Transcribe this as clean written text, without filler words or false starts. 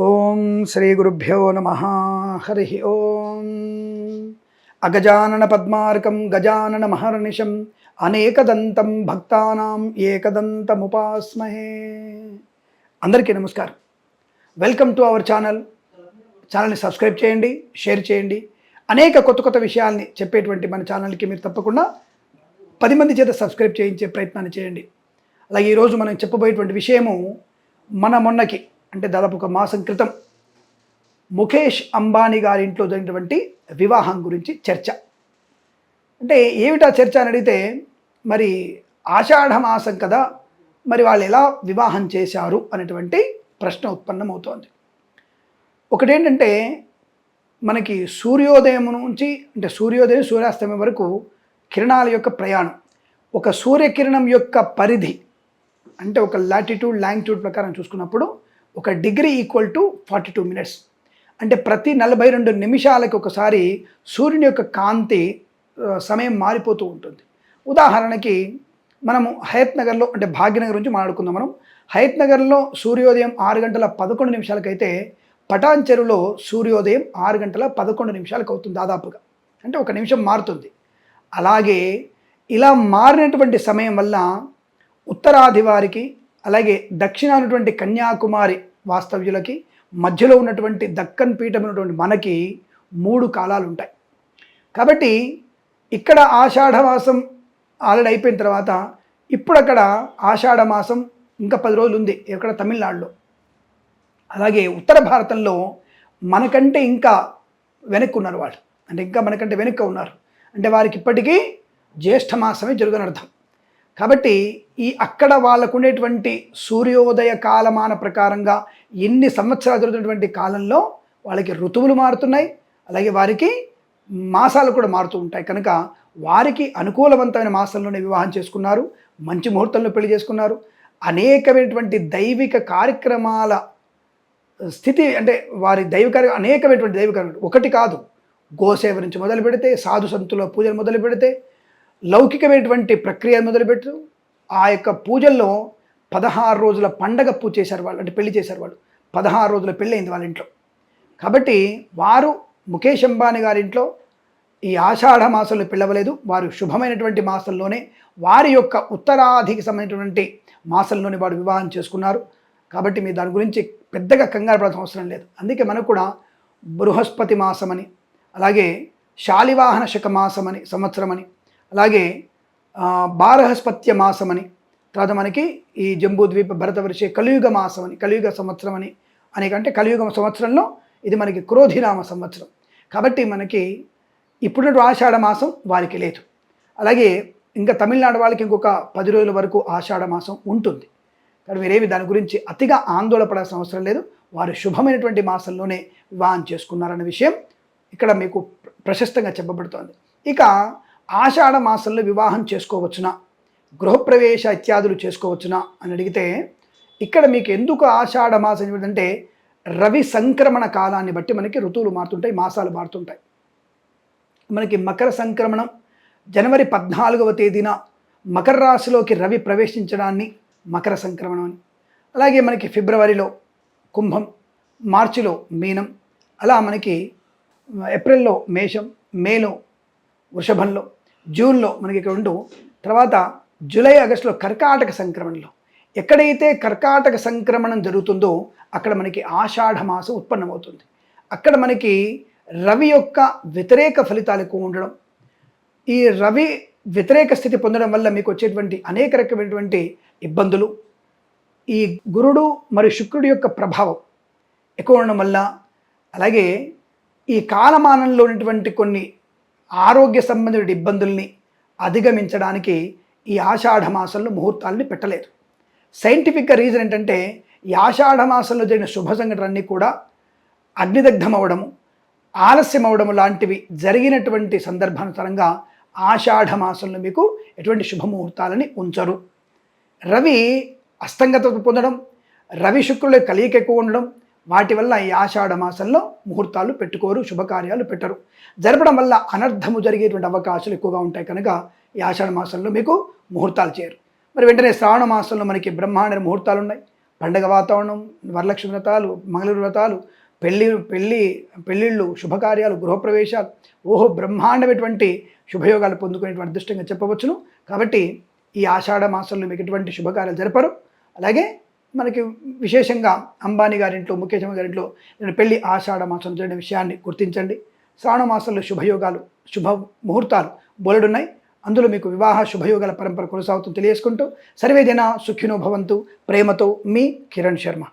ఓం శ్రీ గురుభ్యో నమః. హరి ఓం. అగజానన పద్మార్కం గజానన మహర్నిశం అనేకదంతం భక్తానాం ఏకదంతముపాస్మహే. అందరికీ నమస్కారం. వెల్కమ్ టు అవర్ ఛానల్ని సబ్స్క్రైబ్ చేయండి, షేర్ చేయండి. అనేక కొత్త కొత్త విషయాల్ని చెప్పేటువంటి మన ఛానల్కి మీరు తప్పకుండా 10 మంది చేత సబ్స్క్రైబ్ చేయించే ప్రయత్నాన్ని చేయండి. అలాగే ఈరోజు మనం చెప్పబోయేటువంటి విషయము మొన్నకి అంటే దాదాపు ఒక మాసం క్రితం ముఖేష్ అంబానీ గారి ఇంట్లో జరిగినటువంటి వివాహం గురించి చర్చ. అంటే ఏమిటా చర్చ అని అడిగితే, మరి ఆషాఢ మాసం కదా, మరి వాళ్ళు ఎలా వివాహం చేశారు అనేటువంటి ప్రశ్న ఉత్పన్నమవుతోంది. ఒకటేంటంటే, మనకి సూర్యోదయం నుంచి అంటే సూర్యాస్తమయం వరకు కిరణాల యొక్క ప్రయాణం, ఒక సూర్యకిరణం యొక్క పరిధి అంటే ఒక లాటిట్యూడ్ లాంగిట్యూడ్ ప్రకారం చూసుకున్నప్పుడు 1 డిగ్రీ ఈక్వల్ టు 42 మినిట్స్. అంటే ప్రతి 42 నిమిషాలకు ఒకసారి సూర్యుని యొక్క కాంతి సమయం మారిపోతూ ఉంటుంది. ఉదాహరణకి మనము హయత్ నగర్లో అంటే భాగ్యనగర్ నుంచి మాట్లాడుకుందాం. మనం హయత్ నగర్లో సూర్యోదయం 6:11 అయితే పటాన్ చెరువులో సూర్యోదయం 6:11 అవుతుంది దాదాపుగా. అంటే 1 నిమిషం మారుతుంది. అలాగే ఇలా మారినటువంటి సమయం వల్ల ఉత్తరాది వారికి, అలాగే దక్షిణాన ఉన్నటువంటి కన్యాకుమారి వాస్తవ్యులకి, మధ్యలో ఉన్నటువంటి దక్కన్ పీఠం ఉన్నటువంటి మనకి 3 కాలాలు ఉంటాయి. కాబట్టి ఇక్కడ ఆషాఢ మాసం ఆల్రెడీ అయిపోయిన తర్వాత ఇప్పుడు అక్కడ ఆషాఢ మాసం ఇంకా 10 రోజులు ఉంది ఇక్కడ తమిళనాడులో. అలాగే ఉత్తర భారతంలో మనకంటే ఇంకా వెనక్కి ఉన్నారు వాళ్ళు, అంటే ఇంకా మనకంటే వెనక్కి ఉన్నారు. అంటే వారికి ఇప్పటికీ జ్యేష్ఠ మాసమే జరుగుదని అర్థం. కాబట్టి ఈ అక్కడ వాళ్ళకు ఉండేటువంటి సూర్యోదయ కాలమాన ప్రకారంగా ఎన్ని సంవత్సరాలు జరుగుతున్నటువంటి కాలంలో వాళ్ళకి ఋతువులు మారుతున్నాయి, అలాగే వారికి మాసాలు కూడా మారుతూ ఉంటాయి. కనుక వారికి అనుకూలవంతమైన మాసంలోనే వివాహం చేసుకున్నారు, మంచి ముహూర్తంలో పెళ్లి చేసుకున్నారు. అనేకమైనటువంటి దైవిక కార్యక్రమాల స్థితి అంటే వారి అనేకమైనటువంటి దైవిక ఒకటి కాదు, గోసేవ నుంచి మొదలు పెడితే, సాధు సంతుల పూజలు మొదలు పెడితే, లౌకికమైనటువంటి ప్రక్రియ మొదలుపెట్టు ఆ యొక్క పూజల్లో 16 రోజుల పండగ పూజ చేశారు వాళ్ళు, అంటే పెళ్లి చేశారు వాళ్ళు. 16 రోజుల పెళ్ళి అయింది వాళ్ళ ఇంట్లో. కాబట్టి వారు ముఖేష్ అంబానీ గారి ఇంట్లో ఈ ఆషాఢ మాసంలో పెళ్ళవలేదు. వారు శుభమైనటువంటి మాసంలోనే, వారి యొక్క ఉత్తరాధికి సంబంధించినటువంటి మాసంలోనే వారు వివాహం చేసుకున్నారు. కాబట్టి మీరు దాని గురించి పెద్దగా కంగారు పడాల్సిన అవసరం లేదు. అందుకే మనకు కూడా బృహస్పతి మాసమని, అలాగే శాలివాహన శక మాసమని, సంవత్సరం అని, అలాగే బారహస్పత్య మాసమని, తర్వాత మనకి ఈ జంబూద్వీప భరతవర్షే కలియుగ మాసమని, కలియుగ సంవత్సరం అని అనేకంటే కలియుగ సంవత్సరంలో ఇది మనకి క్రోధినామ సంవత్సరం. కాబట్టి మనకి ఇప్పుడున్న ఆషాఢ మాసం వారికి లేదు. అలాగే ఇంకా తమిళనాడు వాళ్ళకి ఇంకొక 10 రోజుల వరకు ఆషాఢ మాసం ఉంటుంది. కానీ మీరేమి దాని గురించి అతిగా ఆందోళన పడాల్సిన అవసరం లేదు. వారు శుభమైనటువంటి మాసంలోనే వివాహం చేసుకున్నారన్న విషయం ఇక్కడ మీకు ప్రశస్తంగా చెప్పబడుతోంది. ఇక ఆషాఢ మాసంలో వివాహం చేసుకోవచ్చునా, గృహప్రవేశ ఇత్యాదులు చేసుకోవచ్చునా అని అడిగితే, ఇక్కడ మీకు ఎందుకు ఆషాఢ మాసం ఏమిటంటే రవి సంక్రమణ కాలాన్ని బట్టి మనకి ఋతువులు మారుతుంటాయి, మాసాలు మారుతుంటాయి. మనకి మకర సంక్రమణం జనవరి 14వ తేదీన మకర రాశిలోకి రవి ప్రవేశించడాన్ని మకర సంక్రమణం అని, అలాగే మనకి ఫిబ్రవరిలో కుంభం, మార్చిలో మీనం, అలా మనకి ఏప్రిల్లో మేషం, మేలో వృషభంలో, జూన్లో మనకి ఇక్కడ ఉంటూ, తర్వాత జూలై ఆగస్టులో కర్కాటక సంక్రమణలో, ఎక్కడైతే కర్కాటక సంక్రమణం జరుగుతుందో అక్కడ మనకి ఆషాఢ మాసం ఉత్పన్నమవుతుంది. అక్కడ మనకి రవి యొక్క వ్యతిరేక ఫలితాలు ఎక్కువ ఉండడం, ఈ రవి వ్యతిరేక స్థితి పొందడం వల్ల మీకు వచ్చేటువంటి అనేక రకమైనటువంటి ఇబ్బందులు, ఈ గురుడు మరియు శుక్రుడి యొక్క ప్రభావం ఎక్కువ ఉండడం వల్ల, అలాగే ఈ కాలమానంలో ఉన్నటువంటి కొన్ని ఆరోగ్య సంబంధిత ఇబ్బందుల్ని అధిగమించడానికి ఈ ఆషాఢ మాసంలో ముహూర్తాలని పెట్టలేదు. సైంటిఫిక్గా రీజన్ ఏంటంటే, ఈ ఆషాఢ మాసంలో జరిగిన శుభ సంఘటనలన్నీ కూడా అగ్నిదగ్ధం అవ్వడము, ఆలస్యం అవ్వడము లాంటివి జరిగినటువంటి సందర్భానుసారంగా ఆషాఢ మాసంలో మీకు ఎటువంటి శుభముహూర్తాలని ఉంచరు. రవి అస్తంగత పొందడం, రవి శుక్రుల కలయిక ఎక్కువ ఉండడం, వాటి వల్ల ఈ ఆషాఢ మాసంలో ముహూర్తాలు పెట్టుకోరు, శుభకార్యాలు పెట్టరు. జరపడం వల్ల అనర్థము జరిగేటువంటి అవకాశాలు ఎక్కువగా ఉంటాయి. కనుక ఈ ఆషాఢ మాసంలో మీకు ముహూర్తాలు చేయరు. మరి వెంటనే శ్రావణ మాసంలో మనకి బ్రహ్మాండ ముహూర్తాలు ఉన్నాయి. పండగ వాతావరణం, వరలక్ష్మి వ్రతాలు, మంగళూరు వ్రతాలు, పెళ్ళిళ్ళు, శుభకార్యాలు, గృహప్రవేశాలు, బ్రహ్మాండమైనటువంటి శుభయోగాలు పొందుకునేటువంటి అదృష్టంగా చెప్పవచ్చును. కాబట్టి ఈ ఆషాఢ మాసంలో మీకు ఎటువంటి శుభకార్యాలు జరపరు. అలాగే మనకి విశేషంగా అంబానీ గారింట్లో, ముఖేష్ అంబానీ గారింట్లో నేను పెళ్లి ఆషాఢ మాసంలో జరిగిన విషయాన్ని గుర్తించండి. శ్రావణ మాసంలో శుభయోగాలు, శుభ ముహూర్తాలు బోలెడున్నాయి. అందులో మీకు వివాహ శుభయోగాల పరంపర కొనసాగుతూ తెలియజేసుకుంటూ సర్వేజన సుఖినో భవంతు. ప్రేమతో మీ కిరణ్ శర్మ.